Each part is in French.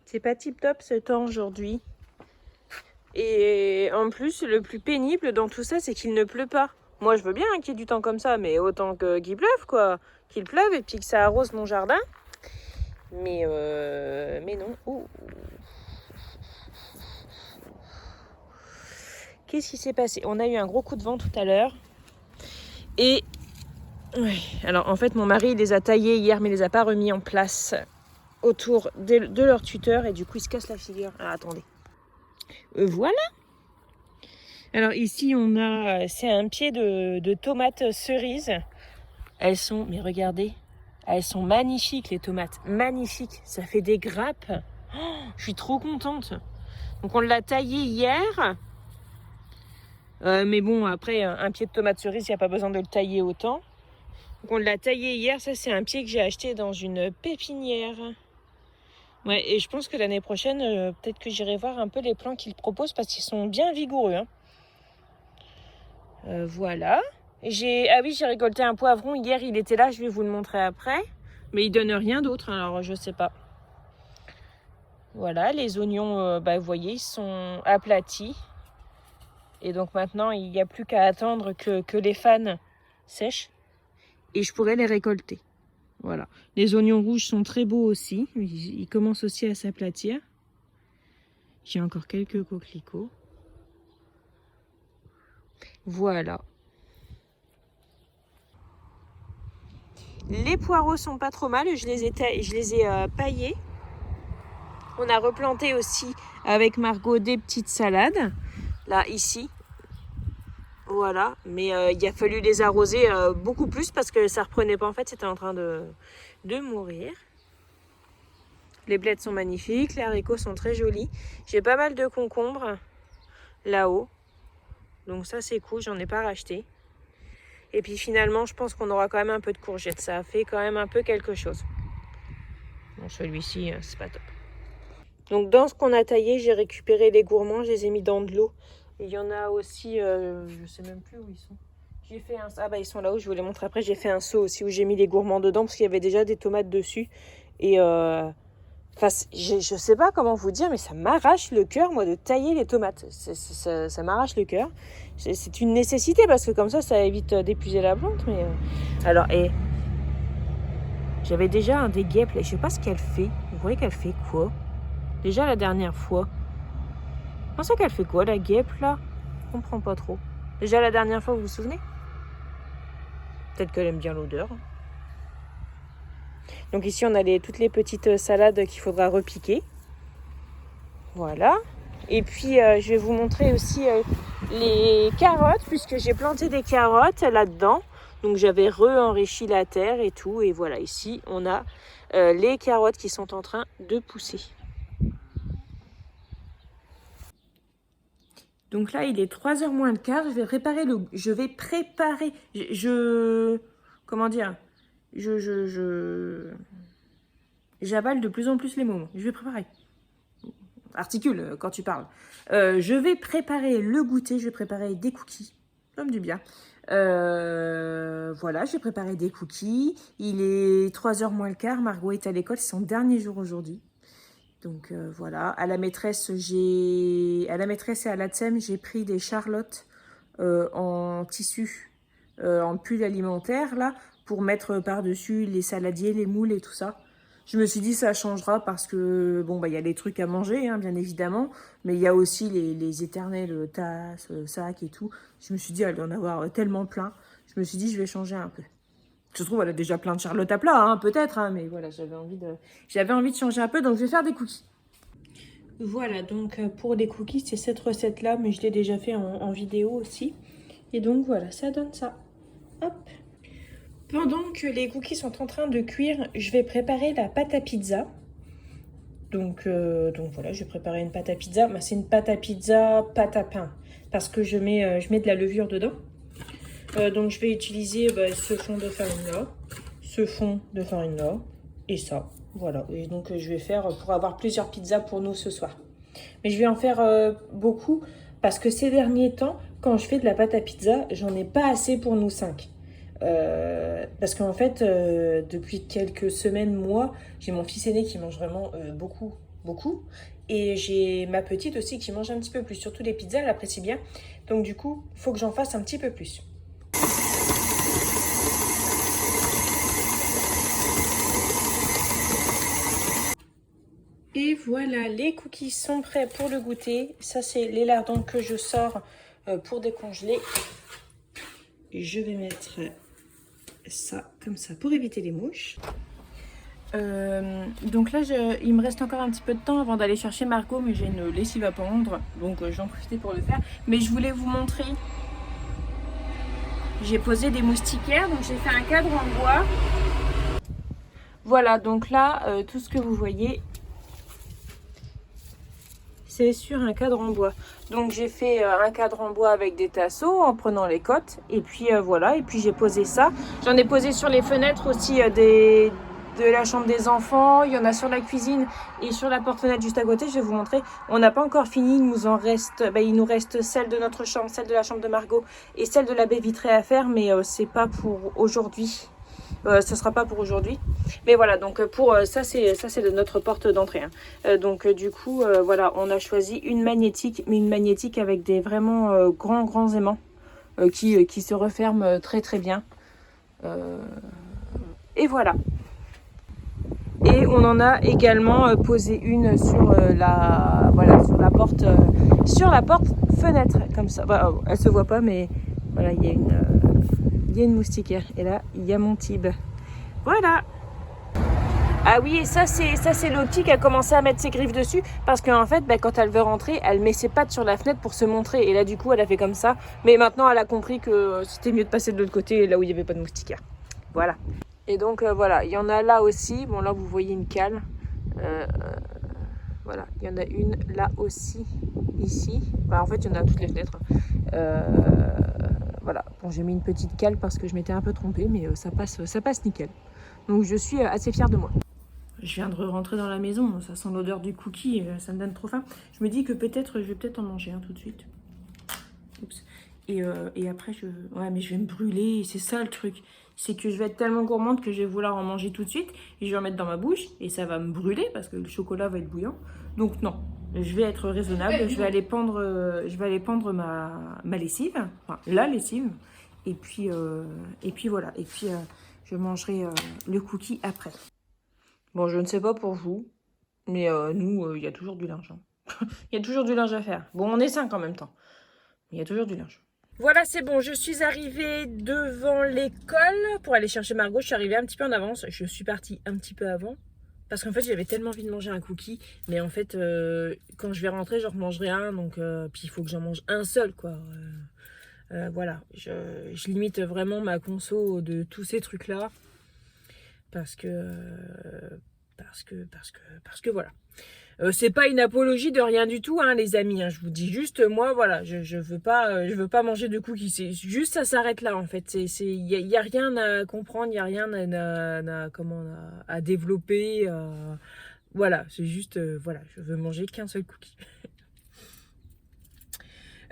C'est pas tip top ce temps aujourd'hui. Et en plus, le plus pénible dans tout ça, c'est qu'il ne pleut pas. Moi, je veux bien qu'il y ait du temps comme ça, mais autant qu'il pleuve, quoi. Qu'il pleuve et puis que ça arrose mon jardin. Mais non. Ouh. Qu'est-ce qui s'est passé? On a eu un gros coup de vent tout à l'heure. Et... ouais. Alors, en fait, mon mari il les a taillés hier, mais il les a pas remis en place autour de leur tuteur. Et du coup, il se casse la figure. Ah, attendez. Voilà. Alors ici, c'est un pied de tomates cerises. Elles sont, mais regardez, elles sont magnifiques les tomates, magnifiques. Ça fait des grappes. Oh, je suis trop contente. Donc on l'a taillé hier. Mais bon, après, un pied de tomate cerise, il n'y a pas besoin de le tailler autant. Donc on l'a taillé hier. Ça, c'est un pied que j'ai acheté dans une pépinière. Ouais, et je pense que l'année prochaine, peut-être que j'irai voir un peu les plants qu'ils proposent parce qu'ils sont bien vigoureux. Hein. Voilà. Ah oui, j'ai récolté un poivron. Hier, il était là. Je vais vous le montrer après. Mais il donne rien d'autre. Alors, je sais pas. Voilà, les oignons, vous voyez, ils sont aplatis. Et donc maintenant, il n'y a plus qu'à attendre que les fans sèchent. Et je pourrais les récolter. Voilà. Les oignons rouges sont très beaux aussi. Ils commencent aussi à s'aplatir. J'ai encore quelques coquelicots. Voilà. Les poireaux sont pas trop mal. Je les ai paillés. On a replanté aussi avec Margot des petites salades. Là, ici. Voilà. Mais il a fallu les arroser beaucoup plus parce que ça reprenait pas. En fait, c'était en train de mourir. Les blettes sont magnifiques. Les haricots sont très jolis. J'ai pas mal de concombres là-haut. Donc ça, c'est cool. J'en ai pas racheté. Et puis finalement, je pense qu'on aura quand même un peu de courgettes. Ça a fait quand même un peu quelque chose. Bon, celui-ci, c'est pas top. Donc dans ce qu'on a taillé, j'ai récupéré les gourmands, je les ai mis dans de l'eau. Il y en a aussi, je sais même plus où ils sont. J'ai fait un... Ah bah ils sont là-haut, je vous les montre après. J'ai fait un seau aussi où j'ai mis les gourmands dedans parce qu'il y avait déjà des tomates dessus. Et enfin, je sais pas comment vous dire, mais ça m'arrache le cœur, moi, de tailler les tomates. Ça m'arrache le cœur. C'est une nécessité parce que comme ça évite d'épuiser la plante. Mais alors, j'avais déjà un des guêpes là. Je sais pas ce qu'elle fait. Vous voyez qu'elle fait quoi? Déjà la dernière fois. Je pense qu'elle fait quoi la guêpe là? Je comprends pas trop. Déjà la dernière fois, vous vous souvenez? Peut-être qu'elle aime bien l'odeur. Donc ici on a toutes les petites salades qu'il faudra repiquer. Voilà. Et puis je vais vous montrer aussi les carottes puisque j'ai planté des carottes là-dedans. Donc j'avais re-enrichi la terre et tout. Et voilà, ici on a les carottes qui sont en train de pousser. Donc là, il est 3h moins le quart. Je vais préparer. Comment dire? J'avale de plus en plus les mots. Je vais préparer. Articule quand tu parles. Je vais préparer le goûter. Je vais préparer des cookies. Comme du bien. Voilà, j'ai préparé des cookies. Il est 3h moins le quart. Margot est à l'école. C'est son dernier jour aujourd'hui. Donc voilà, à la maîtresse et à la TSEM, j'ai pris des charlottes en tissu, en pull alimentaire là, pour mettre par-dessus les saladiers, les moules et tout ça. Je me suis dit ça changera parce que bon bah il y a les trucs à manger hein, bien évidemment, mais il y a aussi les éternelles tasses, sacs et tout. Je me suis dit elle doit en avoir tellement plein. Je me suis dit je vais changer un peu. Je trouve elle a déjà plein de charlottes à plat, hein, peut-être, hein, mais voilà, j'avais envie de changer un peu, donc je vais faire des cookies. Voilà, donc pour les cookies, c'est cette recette-là, mais je l'ai déjà fait en vidéo aussi. Et donc voilà, ça donne ça. Hop. Pendant que les cookies sont en train de cuire, je vais préparer la pâte à pizza. Donc voilà, je vais préparer une pâte à pizza. C'est une pâte à pizza, pâte à pain, parce que je mets de la levure dedans. Donc je vais utiliser ce fond de farine-là, ce fond de farine-là, et ça. Voilà, et donc je vais faire pour avoir plusieurs pizzas pour nous ce soir. Mais je vais en faire beaucoup, parce que ces derniers temps, quand je fais de la pâte à pizza, j'en ai pas assez pour nous 5. Parce qu'en fait, depuis quelques semaines, mois, j'ai mon fils aîné qui mange vraiment beaucoup beaucoup. Et j'ai ma petite aussi qui mange un petit peu plus. Surtout les pizzas, elle apprécie bien. Donc du coup, il faut que j'en fasse un petit peu plus. Et voilà, les cookies sont prêts pour le goûter. Ça, c'est les lardons que je sors pour décongeler. Et je vais mettre ça comme ça pour éviter les mouches. Donc là, il me reste encore un petit peu de temps avant d'aller chercher Margot, mais j'ai une lessive à pendre, donc j'en profite pour le faire. Mais je voulais vous montrer, j'ai posé des moustiquaires, donc j'ai fait un cadre en bois. Voilà, donc là, tout ce que vous voyez, c'est sur un cadre en bois. Donc j'ai fait un cadre en bois avec des tasseaux en prenant les cotes, et puis voilà, et puis j'ai posé ça. J'en ai posé sur les fenêtres aussi de la chambre des enfants, il y en a sur la cuisine et sur la porte-fenêtre juste à côté. Je vais vous montrer, on n'a pas encore fini, il nous reste celle de notre chambre, celle de la chambre de Margot et celle de la baie vitrée à faire, mais c'est pas pour aujourd'hui. Ça sera pas pour aujourd'hui, mais voilà, donc ça c'est de notre porte d'entrée, hein. Donc du coup voilà, on a choisi une magnétique, mais une magnétique avec des vraiment grands aimants qui se referment très très bien, et voilà. Et on en a également posé une sur sur la porte fenêtre comme ça. Bah, elle se voit pas, mais voilà, il y a une moustiquaire. Et là, il y a mon Tib. Voilà. Ah oui, et ça c'est Lottie qui a commencé à mettre ses griffes dessus parce qu'en fait, quand elle veut rentrer, elle met ses pattes sur la fenêtre pour se montrer. Et là, du coup, elle a fait comme ça. Mais maintenant, elle a compris que c'était mieux de passer de l'autre côté, là où il n'y avait pas de moustiquaire. Voilà. Et donc voilà, il y en a là aussi. Bon, là vous voyez une cale. Voilà, il y en a une là aussi, ici. En fait, il y en a à toutes les fenêtres. Voilà, bon, j'ai mis une petite cale parce que je m'étais un peu trompée, mais ça passe nickel. Donc je suis assez fière de moi. Je viens de rentrer dans la maison, ça sent l'odeur du cookie, ça me donne trop faim. Je me dis que je vais peut-être en manger un tout de suite. Oups. Et après, ouais, mais je vais me brûler, c'est ça le truc. C'est que je vais être tellement gourmande que je vais vouloir en manger tout de suite et je vais en mettre dans ma bouche et ça va me brûler parce que le chocolat va être bouillant. Donc non, je vais être raisonnable, je vais aller pendre ma lessive, enfin la lessive, et puis voilà. Et puis je mangerai le cookie après. Bon, je ne sais pas pour vous, mais nous, il y a toujours du linge, hein. Il y a toujours du linge à faire. Bon, on est 5 en même temps, mais il y a toujours du linge. Voilà, c'est bon, je suis arrivée devant l'école pour aller chercher Margot. Je suis arrivée un petit peu en avance, je suis partie un petit peu avant. Parce qu'en fait, j'avais tellement envie de manger un cookie. Mais en fait, quand je vais rentrer, j'en remangerai un. Donc, puis il faut que j'en mange un seul, quoi. Voilà, je limite vraiment ma conso de tous ces trucs-là. Parce que voilà. C'est pas une apologie de rien du tout, hein, les amis, hein. Je vous dis juste, moi, voilà, je veux pas manger de cookies. C'est juste, ça s'arrête là, en fait. Y a rien à comprendre, y a rien à développer. Voilà, c'est juste, voilà, je veux manger qu'un seul cookie.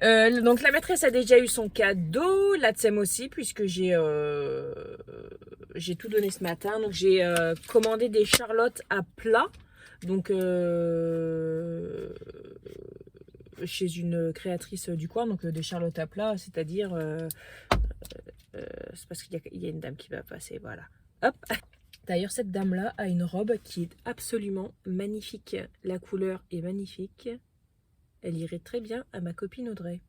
Donc la maîtresse a déjà eu son cadeau, la Tsem aussi, puisque j'ai tout donné ce matin. Donc j'ai commandé des charlottes à plat. Donc chez une créatrice du coin, donc des charlottes à plat, c'est-à-dire c'est parce qu'il y a une dame qui va passer, voilà. Hop. D'ailleurs, cette dame-là a une robe qui est absolument magnifique. La couleur est magnifique. Elle irait très bien à ma copine Audrey.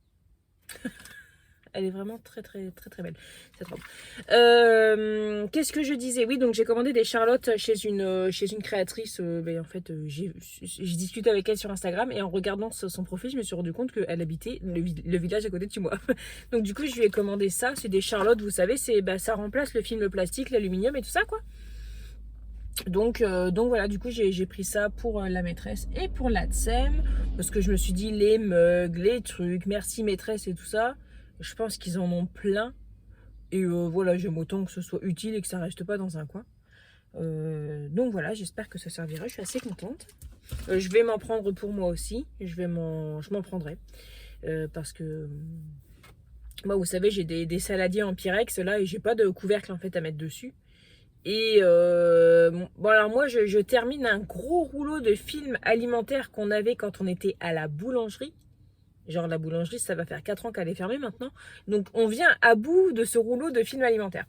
Elle est vraiment très belle, cette robe. Qu'est-ce que je disais? Oui, donc j'ai commandé des charlottes chez une créatrice. En fait, j'ai discuté avec elle sur Instagram et en regardant son profil, je me suis rendu compte qu'elle habitait le village à côté de chez moi. Donc du coup, je lui ai commandé ça. C'est des charlottes, vous savez, ça remplace le film plastique, l'aluminium et tout ça, quoi. Donc voilà, du coup j'ai pris ça pour la maîtresse et pour la Tsem, parce que je me suis dit les mugs, les trucs, merci maîtresse et tout ça, je pense qu'ils en ont plein. Et voilà, j'aime autant que ce soit utile et que ça reste pas dans un coin. Donc voilà, j'espère que ça servira, je suis assez contente. Je vais m'en prendre pour moi aussi, je m'en prendrai. Parce que moi, vous savez, j'ai des saladiers en Pyrex là et j'ai pas de couvercle en fait à mettre dessus. Et bon, alors moi, je termine un gros rouleau de films alimentaires qu'on avait quand on était à la boulangerie. Genre la boulangerie, ça va faire 4 ans qu'elle est fermée maintenant. Donc on vient à bout de ce rouleau de films alimentaires.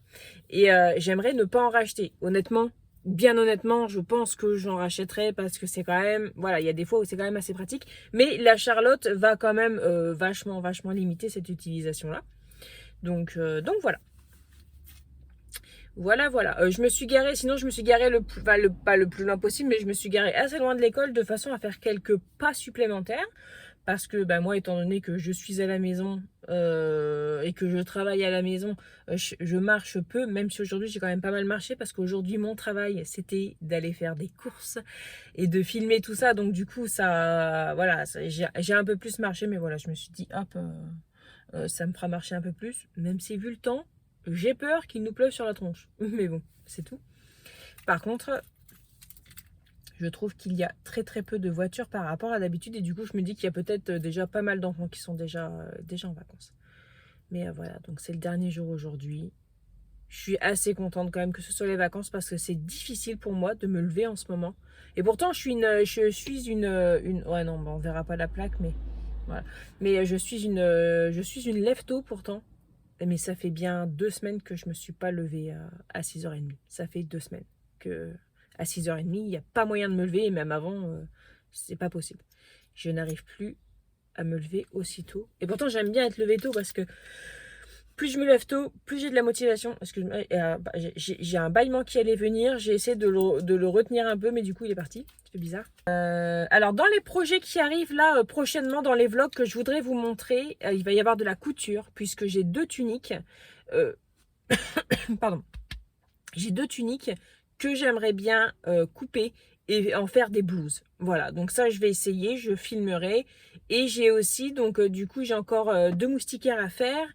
Et j'aimerais ne pas en racheter. Honnêtement, bien honnêtement, je pense que j'en rachèterai parce que c'est quand même... Voilà, il y a des fois où c'est quand même assez pratique. Mais la Charlotte va quand même vachement limiter cette utilisation-là. Donc voilà. Voilà. Je me suis garée, sinon je me suis garée pas le plus loin possible, mais je me suis garée assez loin de l'école de façon à faire quelques pas supplémentaires. Parce que bah, moi, étant donné que je suis à la maison et que je travaille à la maison, je marche peu, même si aujourd'hui j'ai quand même pas mal marché, parce qu'aujourd'hui mon travail c'était d'aller faire des courses et de filmer tout ça. Donc du coup, ça, voilà, j'ai un peu plus marché, mais voilà, je me suis dit, hop, ça me fera marcher un peu plus, même si vu le temps, j'ai peur qu'il nous pleuve sur la tronche. Mais bon, c'est tout. Par contre, je trouve qu'il y a très peu de voitures par rapport à d'habitude. Et du coup, je me dis qu'il y a peut-être déjà pas mal d'enfants qui sont déjà en vacances. Mais voilà, donc c'est le dernier jour aujourd'hui. Je suis assez contente quand même que ce soit les vacances parce que c'est difficile pour moi de me lever en ce moment. Et pourtant, je suis une... Ouais, non, bah, on verra pas la plaque, mais... Voilà. Mais je suis une lève-tôt pourtant. Mais ça fait bien 2 semaines que je me suis pas levée à 6h30. Ça fait 2 semaines que à 6h30, il n'y a pas moyen de me lever. Et même avant, c'est pas possible. Je n'arrive plus à me lever aussitôt. Et pourtant, j'aime bien être levée tôt parce que plus je me lève tôt, plus j'ai de la motivation. Parce que j'ai un bâillement qui allait venir. J'ai essayé de le retenir un peu, mais du coup, il est parti. C'est bizarre. Alors, dans les projets qui arrivent là prochainement, dans les vlogs que je voudrais vous montrer, il va y avoir de la couture, puisque j'ai 2 tuniques. Pardon. J'ai 2 tuniques que j'aimerais bien couper et en faire des blouses. Voilà, donc ça, je vais essayer, je filmerai. Et j'ai aussi, donc du coup, j'ai encore 2 moustiquaires à faire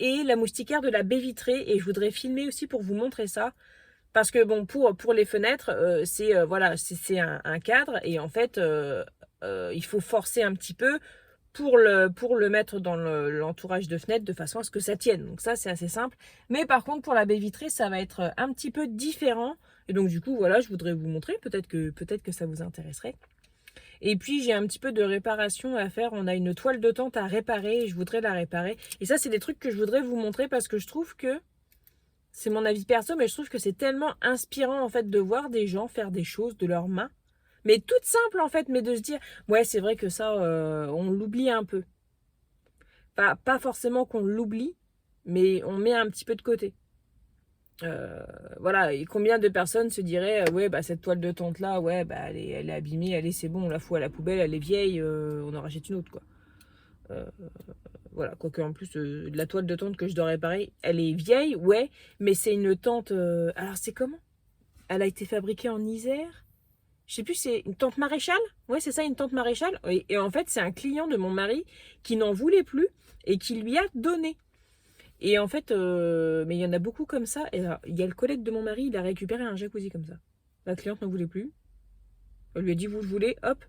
et la moustiquaire de la baie vitrée. Et je voudrais filmer aussi pour vous montrer ça. Parce que bon, pour les fenêtres, c'est voilà, c'est un cadre et en fait, il faut forcer un petit peu pour le mettre dans l'entourage de fenêtre de façon à ce que ça tienne. Donc ça, c'est assez simple. Mais par contre, pour la baie vitrée, ça va être un petit peu différent. Et donc du coup, voilà, je voudrais vous montrer. Peut-être que ça vous intéresserait. Et puis, j'ai un petit peu de réparation à faire. On a une toile de tente à réparer et je voudrais la réparer. Et ça, c'est des trucs que je voudrais vous montrer parce que je trouve que c'est mon avis perso, mais je trouve que c'est tellement inspirant en fait de voir des gens faire des choses de leurs mains. Mais toutes simples en fait, mais de se dire, ouais, c'est vrai que ça, on l'oublie un peu. Pas forcément qu'on l'oublie, mais on met un petit peu de côté. Voilà, et combien de personnes se diraient, ouais, bah cette toile de tente là, ouais, bah elle est abîmée, allez, c'est bon, on la fout à la poubelle, elle est vieille, on en rachète une autre, quoi. Euh, voilà, quoique en plus, la toile de tente que je dois réparer, elle est vieille, ouais, mais c'est une tente. Alors, c'est comment? Elle a été fabriquée en Isère. Je sais plus, c'est une tente maréchale? Ouais, c'est ça, une tente maréchale. Et en fait, c'est un client de mon mari qui n'en voulait plus et qui lui a donné. Et en fait, mais il y en a beaucoup comme ça. Et alors, il y a le collègue de mon mari, il a récupéré un jacuzzi comme ça. La cliente n'en voulait plus. Elle lui a dit, vous le voulez, hop.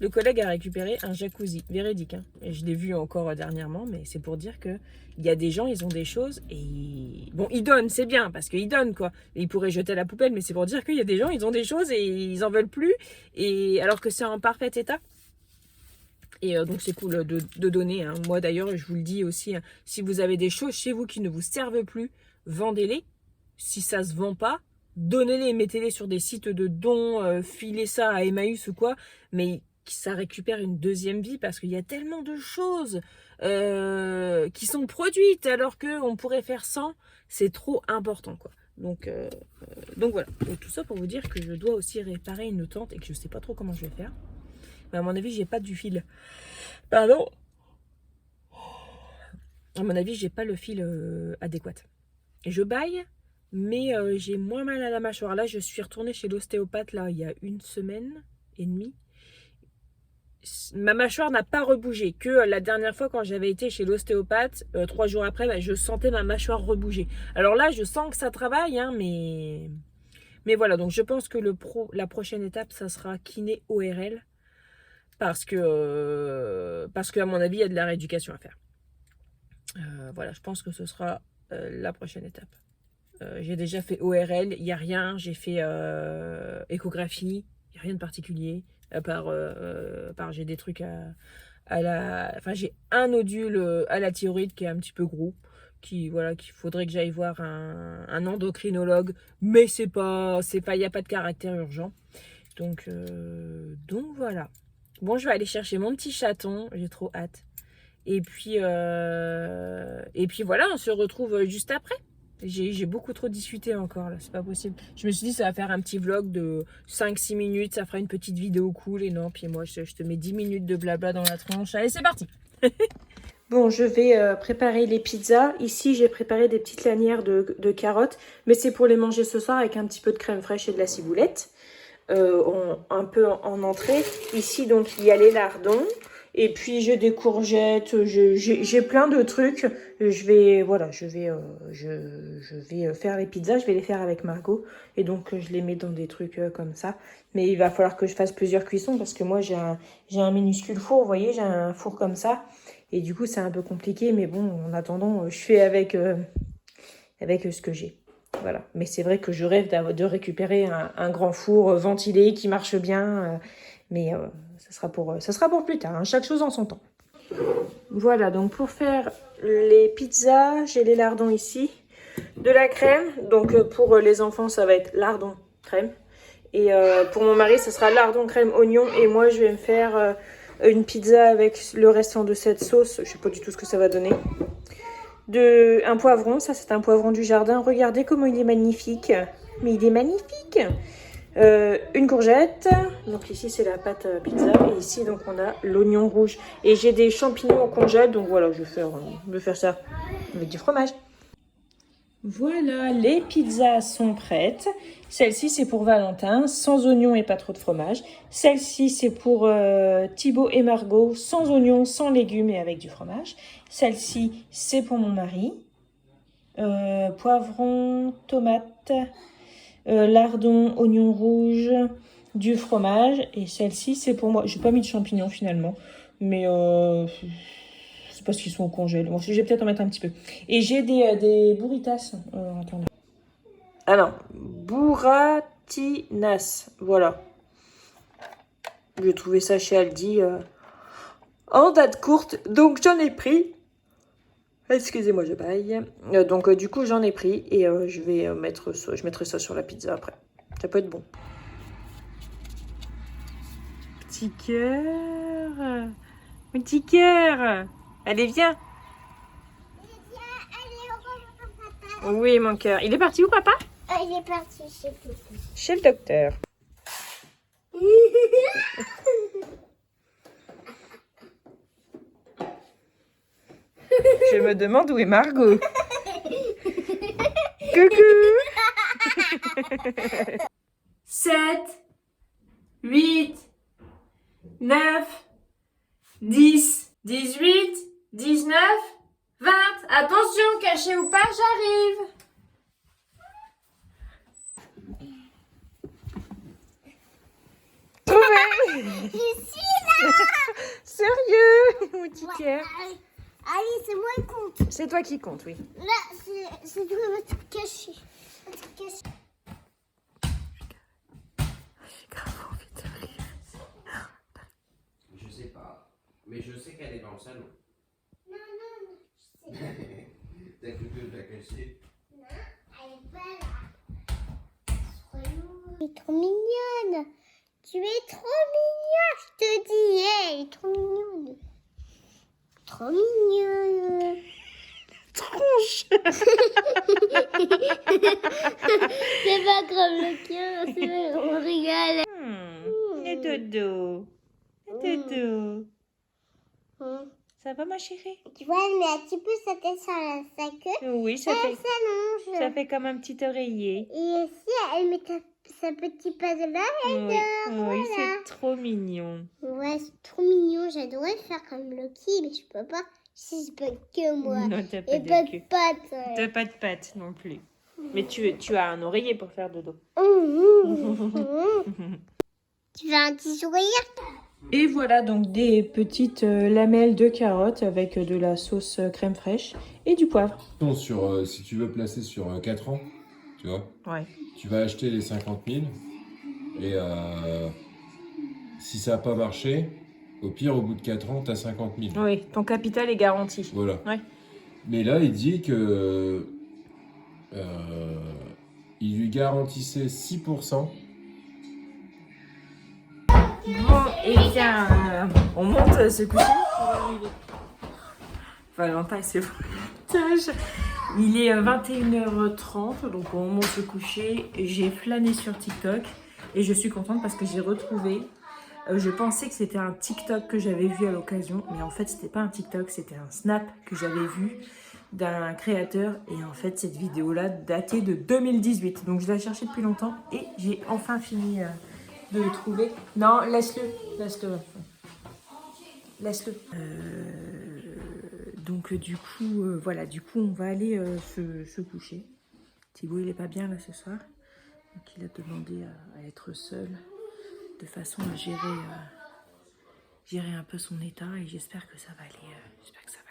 Le collègue a récupéré un jacuzzi, véridique. Hein. Et je l'ai vu encore dernièrement, mais c'est pour dire que il y a des gens, ils ont des choses et bon, ils donnent, c'est bien parce qu'ils donnent quoi. Et ils pourraient jeter à la poubelle, mais c'est pour dire qu'il y a des gens, ils ont des choses et ils en veulent plus. Et alors que c'est en parfait état. Et donc c'est cool de donner. Hein. Moi d'ailleurs, je vous le dis aussi, hein, si vous avez des choses chez vous qui ne vous servent plus, vendez-les. Si ça se vend pas, donnez-les, mettez-les sur des sites de dons, filez ça à Emmaüs ou quoi, mais ça récupère une deuxième vie parce qu'il y a tellement de choses qui sont produites alors qu'on pourrait faire sans. C'est trop important quoi. Donc voilà. Et tout ça pour vous dire que je dois aussi réparer une tente et que je sais pas trop comment je vais faire. Mais à mon avis, j'ai pas du fil. Pardon. À mon avis, j'ai pas le fil adéquat. Et je baille, mais j'ai moins mal à la mâchoire. Là, je suis retournée chez l'ostéopathe là il y a 1 semaine et demie. Ma mâchoire n'a pas rebougé. Que la dernière fois quand j'avais été chez l'ostéopathe, 3 jours après, bah, je sentais ma mâchoire rebouger. Alors là, je sens que ça travaille, hein, mais voilà. Donc je pense que la prochaine étape, ça sera kiné ORL. Parce que à mon avis, il y a de la rééducation à faire. Voilà, je pense que ce sera la prochaine étape. J'ai déjà fait ORL, il n'y a rien. J'ai fait échographie, il n'y a rien de particulier. À part j'ai des trucs à la... Enfin, j'ai un nodule à la thyroïde qui est un petit peu gros. Voilà, qu'il faudrait que j'aille voir un endocrinologue. Mais il n'y a pas de caractère urgent. Donc voilà. Bon, je vais aller chercher mon petit chaton. J'ai trop hâte. Et puis voilà, on se retrouve juste après. J'ai beaucoup trop discuté encore là, c'est pas possible. Je me suis dit ça va faire un petit vlog de 5-6 minutes, ça fera une petite vidéo cool et non, puis moi je te mets 10 minutes de blabla dans la tronche. Allez, c'est parti. Bon, je vais préparer les pizzas. Ici, j'ai préparé des petites lanières de carottes, mais c'est pour les manger ce soir avec un petit peu de crème fraîche et de la ciboulette. Un peu en entrée. Ici, donc, il y a les lardons. Et puis, j'ai des courgettes. J'ai plein de trucs. Je vais faire les pizzas. Je vais les faire avec Margot. Et donc, je les mets dans des trucs comme ça. Mais il va falloir que je fasse plusieurs cuissons parce que moi, j'ai un minuscule four. Vous voyez, j'ai un four comme ça. Et du coup, c'est un peu compliqué. Mais bon, en attendant, je fais avec ce que j'ai. Voilà. Mais c'est vrai que je rêve de récupérer un grand four ventilé qui marche bien. Mais ça sera pour plus tard. Hein. Chaque chose en son temps. Voilà, donc pour faire les pizzas, j'ai les lardons ici. De la crème. Donc pour les enfants, ça va être lardon, crème. Et pour mon mari, ce sera lardon, crème, oignon. Et moi, je vais me faire une pizza avec le restant de cette sauce. Je sais pas du tout ce que ça va donner. Un poivron, ça c'est un poivron du jardin. Regardez comment il est magnifique. Mais il est magnifique. Une courgette. Donc ici c'est la pâte pizza. Et ici donc on a l'oignon rouge. Et j'ai des champignons au congèle. Donc voilà, je vais faire ça avec du fromage. Voilà, les pizzas sont prêtes. Celle-ci, c'est pour Valentin, sans oignon et pas trop de fromage. Celle-ci, c'est pour Thibaut et Margot, sans oignon, sans légumes et avec du fromage. Celle-ci, c'est pour mon mari. Poivron, tomate, lardon, oignon rouge, du fromage. Et celle-ci, c'est pour moi. J'ai pas mis de champignons finalement, mais... c'est parce qu'ils sont au congèle. Bon, je vais peut-être en mettre un petit peu. Et j'ai des burritas. Attendez. Ah non, burratinas. Voilà. J'ai trouvé ça chez Aldi en date courte. Donc j'en ai pris. Excusez-moi, je baille. Donc du coup, j'en ai pris. Et je mettrai ça sur la pizza après. Ça peut être bon. Petit cœur. Mon petit cœur. Allez, viens. Oui, mon cœur. Il est parti où, papa? Il est parti chez Poupou. Chez le docteur. Je me demande où est Margot. Coucou. 7, 8, 9, 10, 18, 19, 20. Attention, caché ou pas, j'arrive. Trouvé. Je suis là. Sérieux, mon petit cœur. Allez, c'est moi qui compte. C'est toi qui compte, oui. Là, c'est toi qui vas te cacher. J'ai grave envie de rire. Je sais pas, mais je sais qu'elle est dans le salon. Non, je sais. T'as cru que je la cachais? Non, elle est pas là. Tu es trop mignonne. Tu es trop mignonne, je te dis. Elle est trop mignonne. Trop mignonne. Tronche. C'est pas comme le cœur, on rigole. Le dodo. Le dodo. Ça va, ma chérie? Tu vois, elle met un petit peu sa tête sur sa queue. Oui, Elle s'allonge. ça fait comme un petit oreiller. Et si elle met sa petite patte là, elle dort. Oui, Voilà. c'est trop mignon. Ouais, c'est trop mignon. J'adorais faire comme Loki, mais je peux pas. Si c'est pas que moi. Non, t'as pas Et de pas queue. de pattes. T'as pas de pattes non plus. Mais tu as un oreiller pour faire dodo. Tu fais un petit sourire? Et voilà donc des petites lamelles de carottes avec de la sauce crème fraîche et du poivre. Si tu veux placer sur 4 ans, tu vois. Ouais. Tu vas acheter les 50 000 et si ça n'a pas marché, au pire, au bout de 4 ans, tu as 50 000. Oui, ton capital est garanti. Voilà. Ouais. Mais là, il dit que il lui garantissait 6%. Bon, et bien, on monte se coucher. Valentin, c'est foutage. Il est 21h30, donc on monte se coucher. J'ai flâné sur TikTok et je suis contente parce que j'ai retrouvé. Je pensais que c'était un TikTok que j'avais vu à l'occasion, mais en fait, c'était pas un TikTok, c'était un Snap que j'avais vu d'un créateur. Et en fait, cette vidéo-là datait de 2018. Donc, je l'ai cherchée depuis longtemps et j'ai enfin fini de le trouver. Non, laisse-le. Laisse-le. Donc, du coup, voilà. Du coup, on va aller se coucher. Thibaut, il est pas bien là ce soir. Donc, il a demandé à être seul de façon à gérer un peu son état et j'espère que ça va aller. J'espère que ça va